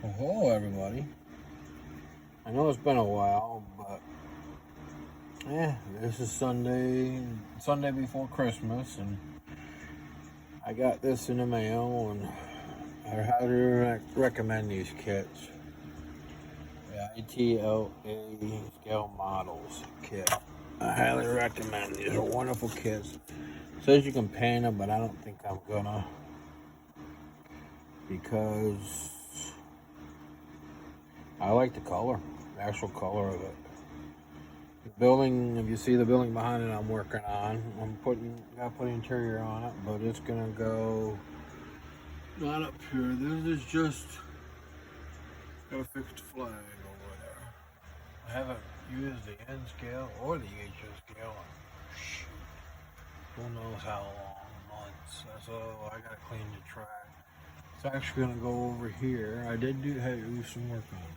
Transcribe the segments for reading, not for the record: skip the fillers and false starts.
Well, hello, everybody. I know it's been a while, but this is Sunday before Christmas, and I got this in the mail, and I highly recommend these kits. The ITLA Scale Models kit. I highly recommend these. Are wonderful kits. It says you can paint them, but I don't think I'm gonna, because I like the color, the actual color of it. The building, if you see the building behind it, I'm working on. Gotta put interior on it, but it's gonna go not up here. This is just gotta fix the flag over there. I haven't used the N scale or the HO scale. Shoot, who knows how long, months. So I gotta clean the track. It's actually gonna go over here. I did do some work on this.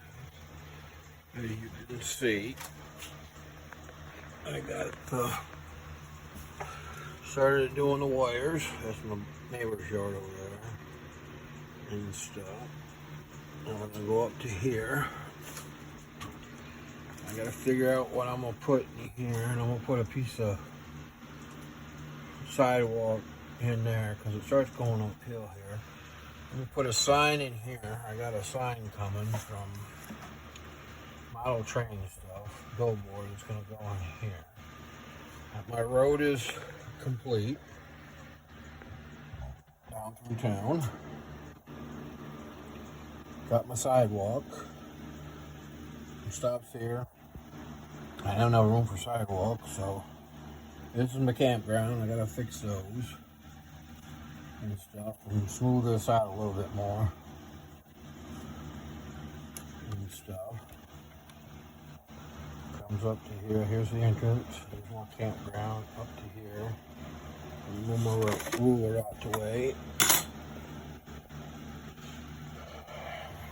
As you can see, I got it started doing the wires. That's my neighbor's yard over there and stuff. I'm gonna go up to here. I gotta figure out what I'm gonna put in here, and I'm gonna put a piece of sidewalk in there because it starts going uphill here. I'm gonna put a sign in here. I got a sign coming from Model Train stuff, billboard. It's gonna go in here. My road is complete down through town. Got my sidewalk. It stops here. I don't have room for sidewalk, so this is my campground. I gotta fix those and stuff and smooth this out a little bit more and stuff. Comes up to here. Here's the entrance. There's more campground up to here. Move my ruler out the way.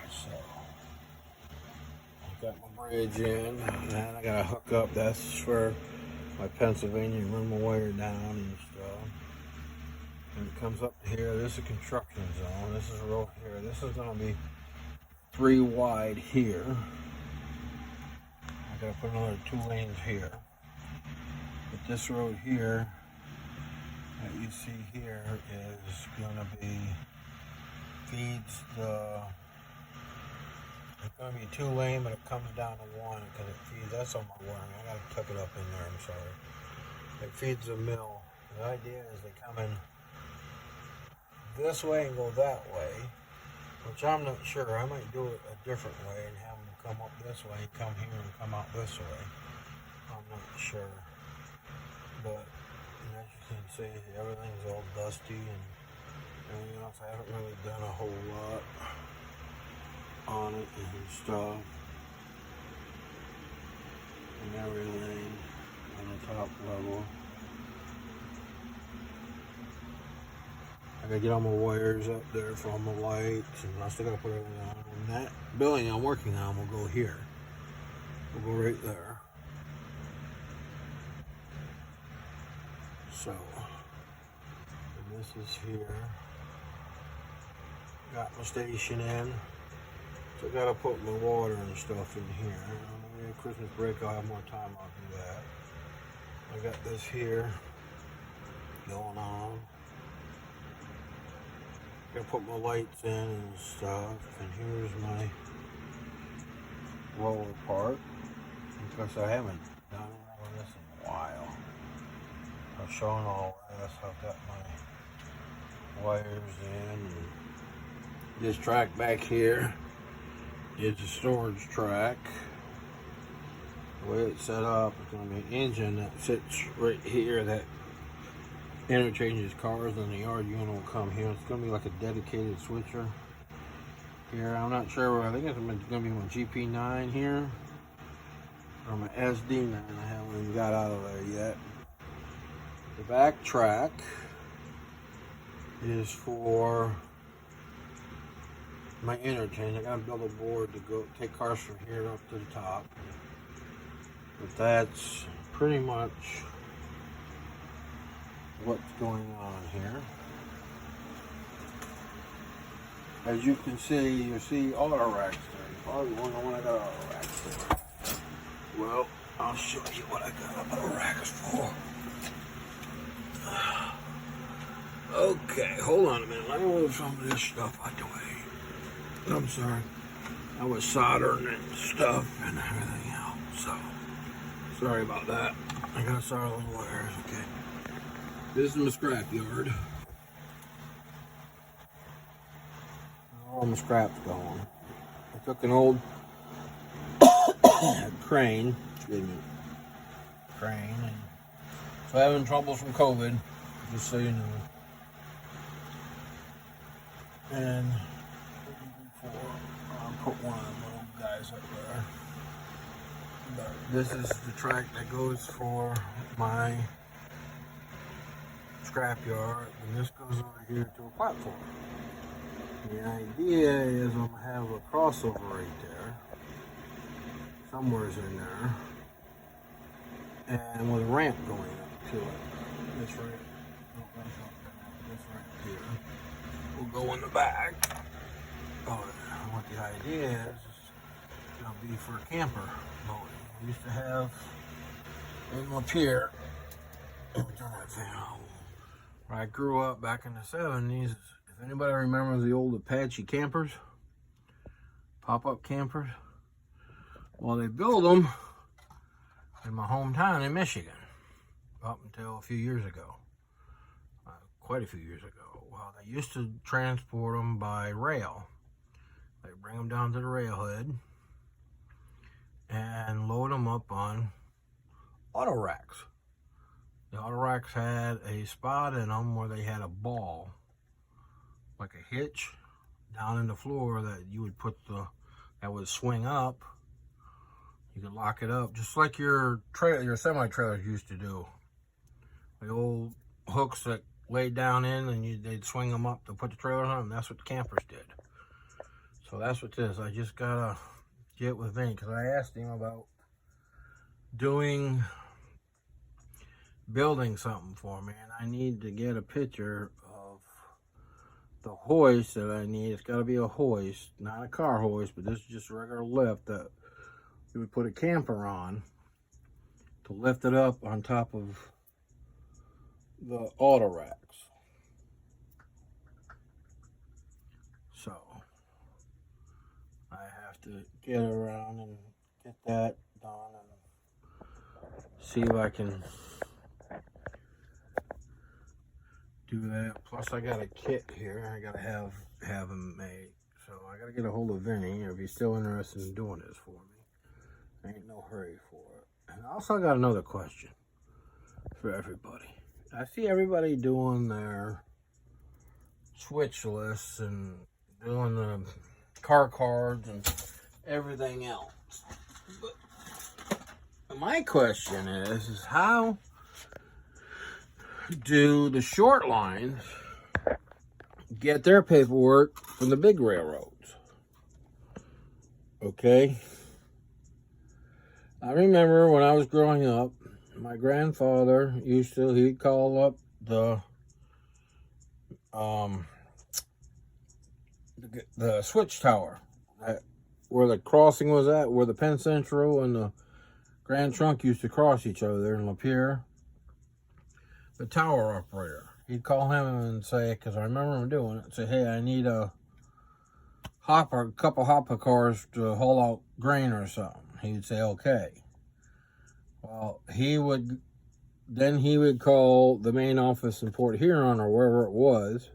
So I got my bridge in, and I gotta hook up. That's for my Pennsylvania, run my wire down and stuff. And it comes up to here. This is a construction zone. This is a road here. This is gonna be 3 wide here. I gotta put another 2 lanes here. But this road here that you see here is gonna be feeds the. It's gonna be 2 lane, but it comes down to 1 because it feeds. That's on my wiring. I gotta tuck it up in there. I'm sorry. It feeds a mill. The idea is they come in this way and go that way, which I'm not sure. I might do it a different way and have them come up this way, come here, and come out this way. I'm not sure. But as you can see, everything's all dusty and everything else. I haven't really done a whole lot on it and stuff. And everything on the top level. I gotta get all my wires up there for all my lights, and I still gotta put everything on. And that building I'm working on will go here. We'll go right there. So, and this is here. Got my station in. So I gotta put my water and stuff in here. Maybe Christmas break I'll have more time, I'll do that. I got this here going on. Gotta put my lights in and stuff, and here's my roller part. Because I haven't done all of this in a while. I've shown all this. I've got my wires in. And this track back here is a storage track. The way it's set up, it's going to be an engine that sits right here that interchanges cars in the yard. Unit will come here. It's going to be like a dedicated switcher here. I'm not sure. I think it's going to be my GP9 here or my SD9. I haven't even got out of there yet. The back track is for my interchange. I got to build a board to go take cars from here up to the top. But that's pretty much what's going on here. as you can see, you see auto racks there. You probably wonder what I got auto racks for. Well, I'll show you what I got auto racks for. Okay, hold on a minute. Let me move some of this stuff out the way. I'm sorry. I was soldering and stuff and everything else, so sorry about that. I gotta solder a little wires, okay. This is my scrap yard. All my scrap's going. I took an old crane, and so having troubles from COVID, just so you know. And I'll put one of the little guys up there. But this is the track that goes for my scrapyard, and this goes over here to a platform. The idea is I'm gonna have a crossover right there, somewhere's in there, and with a ramp going up to it. This right, this right here. We'll go in the back. Oh, what the idea is it'll be for camper loading. We used to have in Lapeer, let me turn that thing on. Where I grew up back in the 70s. If anybody remembers the old Apache campers, pop-up campers, well, they built them in my hometown in Michigan up until a few years ago, quite a few years ago. Well, they used to transport them by rail. They bring them down to the railhead and load them up on auto racks. The auto racks had a spot in them where they had a ball, like a hitch, down in the floor that you would put that would swing up. You could lock it up, just like your semi-trailers used to do. The old hooks that laid down in, and they'd swing them up to put the trailers on. That's what the campers did. So that's what this. I just gotta get with Vinny, because I asked him about building something for me, and I need to get a picture of the hoist that I need. It's got to be a hoist, not a car hoist, but this is just a regular lift that you would put a camper on to lift it up on top of the auto racks. So I have to get around and get that done and see if I can do that. Plus I got a kit here I gotta have them made, so I gotta get a hold of Vinny if he's still interested in doing this for me. Ain't no hurry for it. And also I got another question for everybody. I see everybody doing their switch lists and doing the car cards and everything else. But my question is how do the short lines get their paperwork from the big railroads? Okay. I remember when I was growing up, my grandfather he'd call up the switch tower where the crossing was at, where the Penn Central and the Grand Trunk used to cross each other there in Lapeer. The tower operator, he'd call him and say, because I remember him doing it, say, hey, I need a couple hopper cars to haul out grain or something. He'd say, okay. Well, he would call the main office in Port Huron or wherever it was.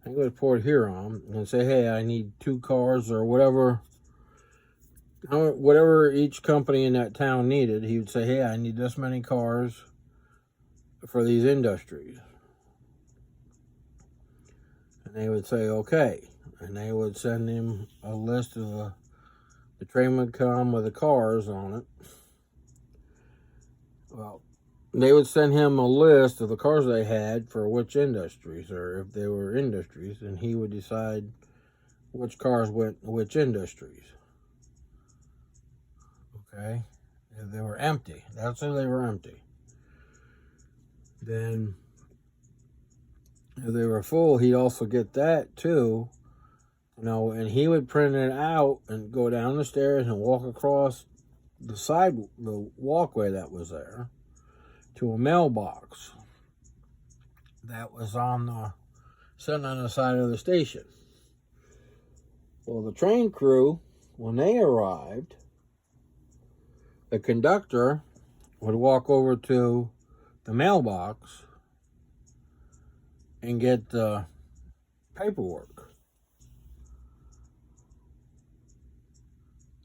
I think it was Port Huron, and say, hey, I need 2 cars or whatever each company in that town needed. He would say, hey, I need this many cars for these industries. And they would say, okay. And they would send him a list of the train would come with the cars on it. Well, they would send him a list of the cars they had for which industries, or if they were industries, and he would decide which cars went to which industries. Okay? If they were empty, that's if they were empty. Then, if they were full, he'd also get that too, You know, and he would print it out and go down the stairs and walk across the walkway that was there to a mailbox that was sitting on the side of the station. Well, the train crew, when they arrived, the conductor would walk over to the mailbox and get the paperwork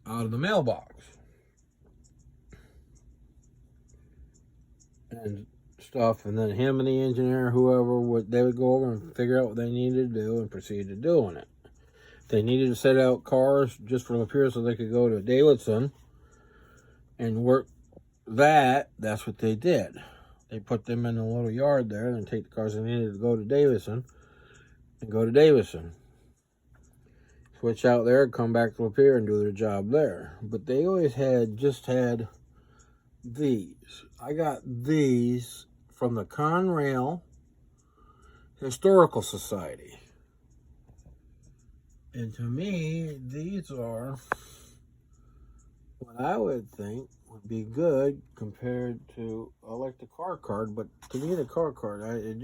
out of the mailbox and stuff, and then him and the engineer, whoever, they would go over and figure out what they needed to do and proceed to doing it. If they needed to set out cars just for the pier so they could go to Davidson and work that's what they did. They put them in a little yard there and take the cars they needed to go to Davidson and go to Davidson. Switch out there, come back to Lapeer and do their job there. But they always had these. I got these from the Conrail Historical Society. And to me, these are what I would think would be good compared to, I like the car card, but to me the car card, it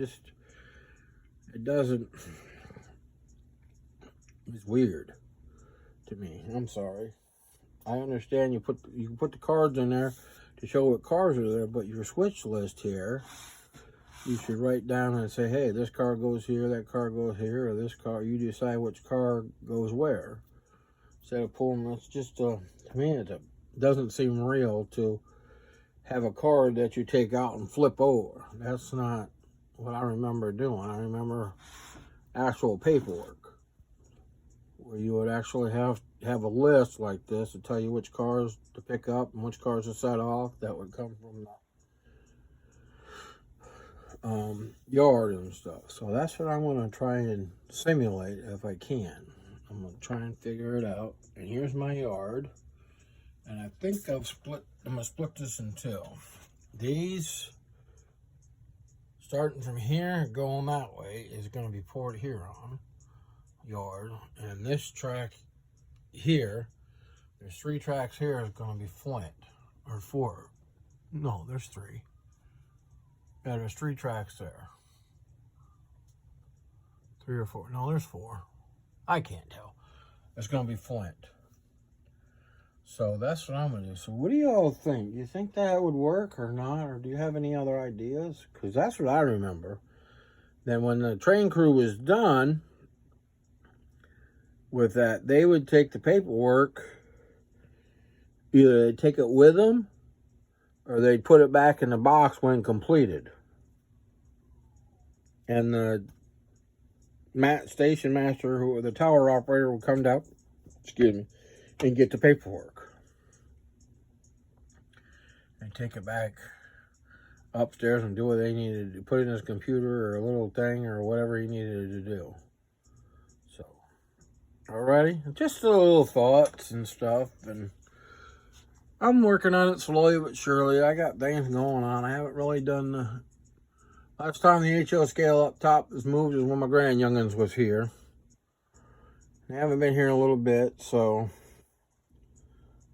doesn't, it's weird to me. I'm sorry. I understand you can put the cards in there to show what cars are there, but your switch list here, you should write down and say, hey, this car goes here, that car goes here, or this car, you decide which car goes where. Instead of pulling, that's just, to me, it doesn't seem real to have a card that you take out and flip over. That's not what I remember doing. I remember actual paperwork where you would actually have a list like this to tell you which cars to pick up and which cars to set off. That would come from the yard and stuff. So that's what I'm going to try and simulate if I can. I'm going to try and figure it out. And here's my yard. And I think I'm going to split this in two. These, starting from here, going that way, is going to be Port Huron yard. And this track here, there's 3 tracks here, is going to be Flint. Or 4. No, there's 3. Yeah, there's 3 tracks there. 3 or 4. No, there's 4. I can't tell. It's going to be Flint. So that's what I'm going to do. So what do you all think? Do you think that would work or not? Or do you have any other ideas? Because that's what I remember. Then when the train crew was done with that, they would take the paperwork, either they'd take it with them or they'd put it back in the box when completed. And the station master, or the tower operator, would come down, and get the paperwork. And take it back upstairs and do what they needed to put in his computer or a little thing or whatever he needed to do. So, alrighty, just a little thoughts and stuff, and I'm working on it slowly but surely. I got things going on. I haven't really done the last time the HO scale up top was moved is when my grand youngins was here. I haven't been here in a little bit, so,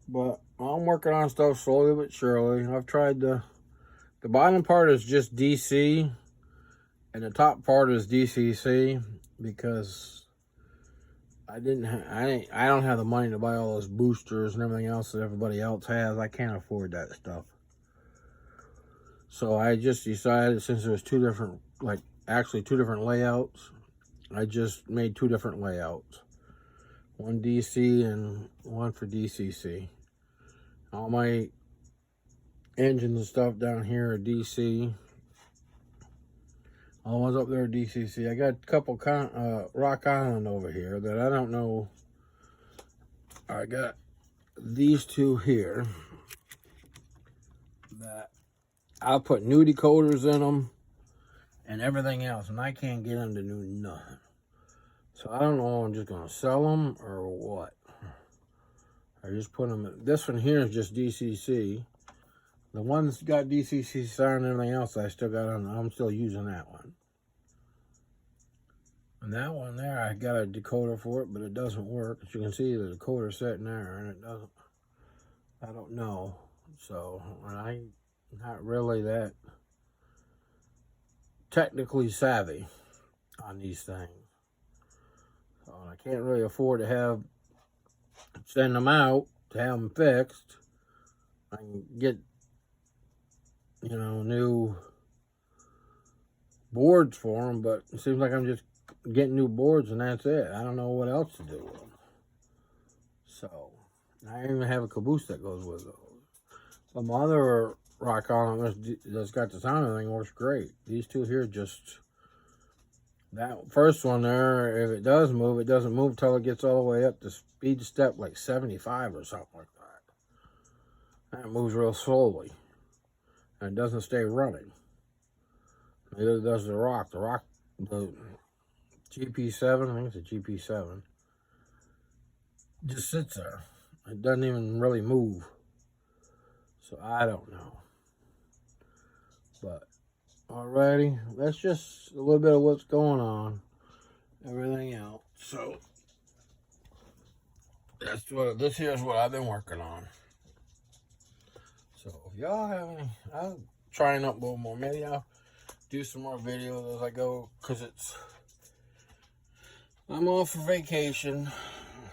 but I'm working on stuff slowly but surely. I've tried the bottom part is just DC, and the top part is DCC, because I don't have the money to buy all those boosters and everything else that everybody else has. I can't afford that stuff. So I just decided, since there was 2 different, actually 2 different layouts, I just made 2 different layouts. One DC and one for DCC. All my engines and stuff down here are DC. All the ones up there are DCC. I got a couple Rock Island over here that I don't know. I got these 2 here that I'll put new decoders in them and everything else, and I can't get them to do nothing. So I don't know if I'm just going to sell them or what. I just put them in. This one here is just DCC. The one that's got DCC sign and everything else, I still got on. I'm still using that one. And that one there, I got a decoder for it, but it doesn't work. As you can see, the decoder's sitting there, and it doesn't. I don't know. So, and I'm not really that technically savvy on these things. So, I can't really afford to send them out to have them fixed. I can get, new boards for them, but it seems like I'm just getting new boards and that's it. I don't know what else to do with them. So, I even have a caboose that goes with those. But my other rock column that's got the sound thing works great. These two here just, that first one there, if it does move, it doesn't move till it gets all the way up to speed step like 75 or something like that. And it moves real slowly. And it doesn't stay running. Neither does the rock. The GP7, I think it's a GP7, just sits there. It doesn't even really move. So I don't know. But alrighty, that's just a little bit of what's going on. Everything else. So this here is what I've been working on. So if y'all have any, I'll try and upload more. Maybe I'll do some more videos as I go, because I'm off for vacation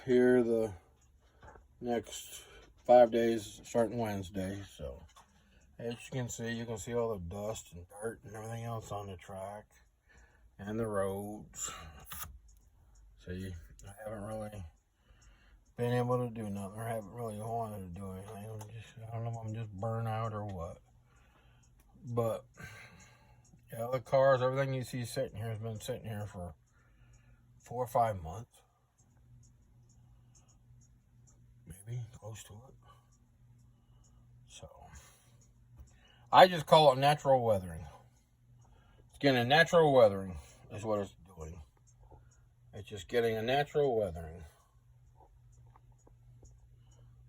here the next 5 days starting Wednesday. So as you can see all the dust and dirt and everything else on the track and the roads. See, I haven't really been able to do nothing, or haven't really wanted to do anything. I don't know if I'm just burnt out or what. But yeah, the cars, everything you see sitting here has been sitting here for 4 or 5 months. Maybe close to it. So I just call it natural weathering. It's getting a natural weathering is what it's doing. It's just getting a natural weathering.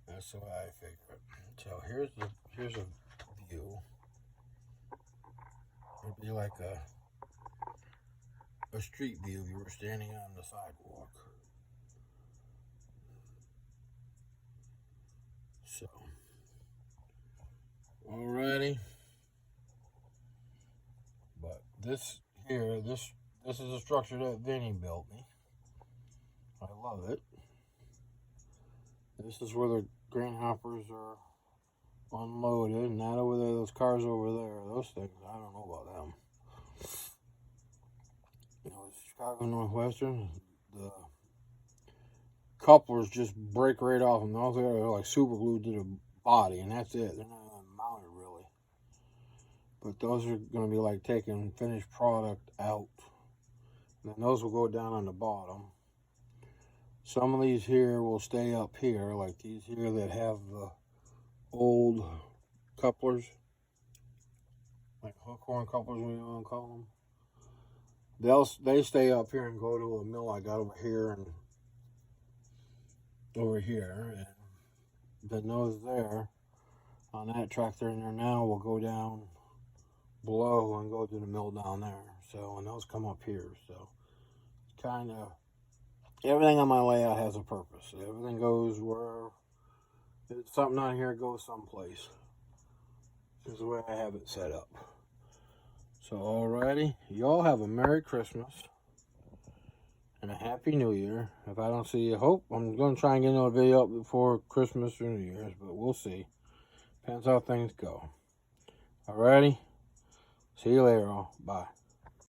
That's the way I figure it. So here's a view. It'd be like a street view if you were standing on the sidewalk. So, alrighty. But this here, this is a structure that Vinny built me. I love it. This is where the grain hoppers are unloaded, and that over there, those cars over there, those things, I don't know about them. Chicago Northwestern, the couplers just break right off, and those are like super glued to the body, and that's it. They're not even mounted really. But those are going to be like taking finished product out. And then those will go down on the bottom. Some of these here will stay up here, like these here that have the old couplers, like hook horn couplers, we want to call them. They stay up here and go to a mill I got over here and over here, and then those there on that tractor in there now will go down below and go to the mill down there. So, and those come up here. So kind of everything on my layout has a purpose. Everything goes where it's something on here goes someplace. This is the way I have it set up. So alrighty, y'all have a Merry Christmas and a Happy New Year. If I don't see you, I'm going to try and get another video up before Christmas or New Year's, but we'll see. Depends how things go. Alrighty, see you later all. Bye.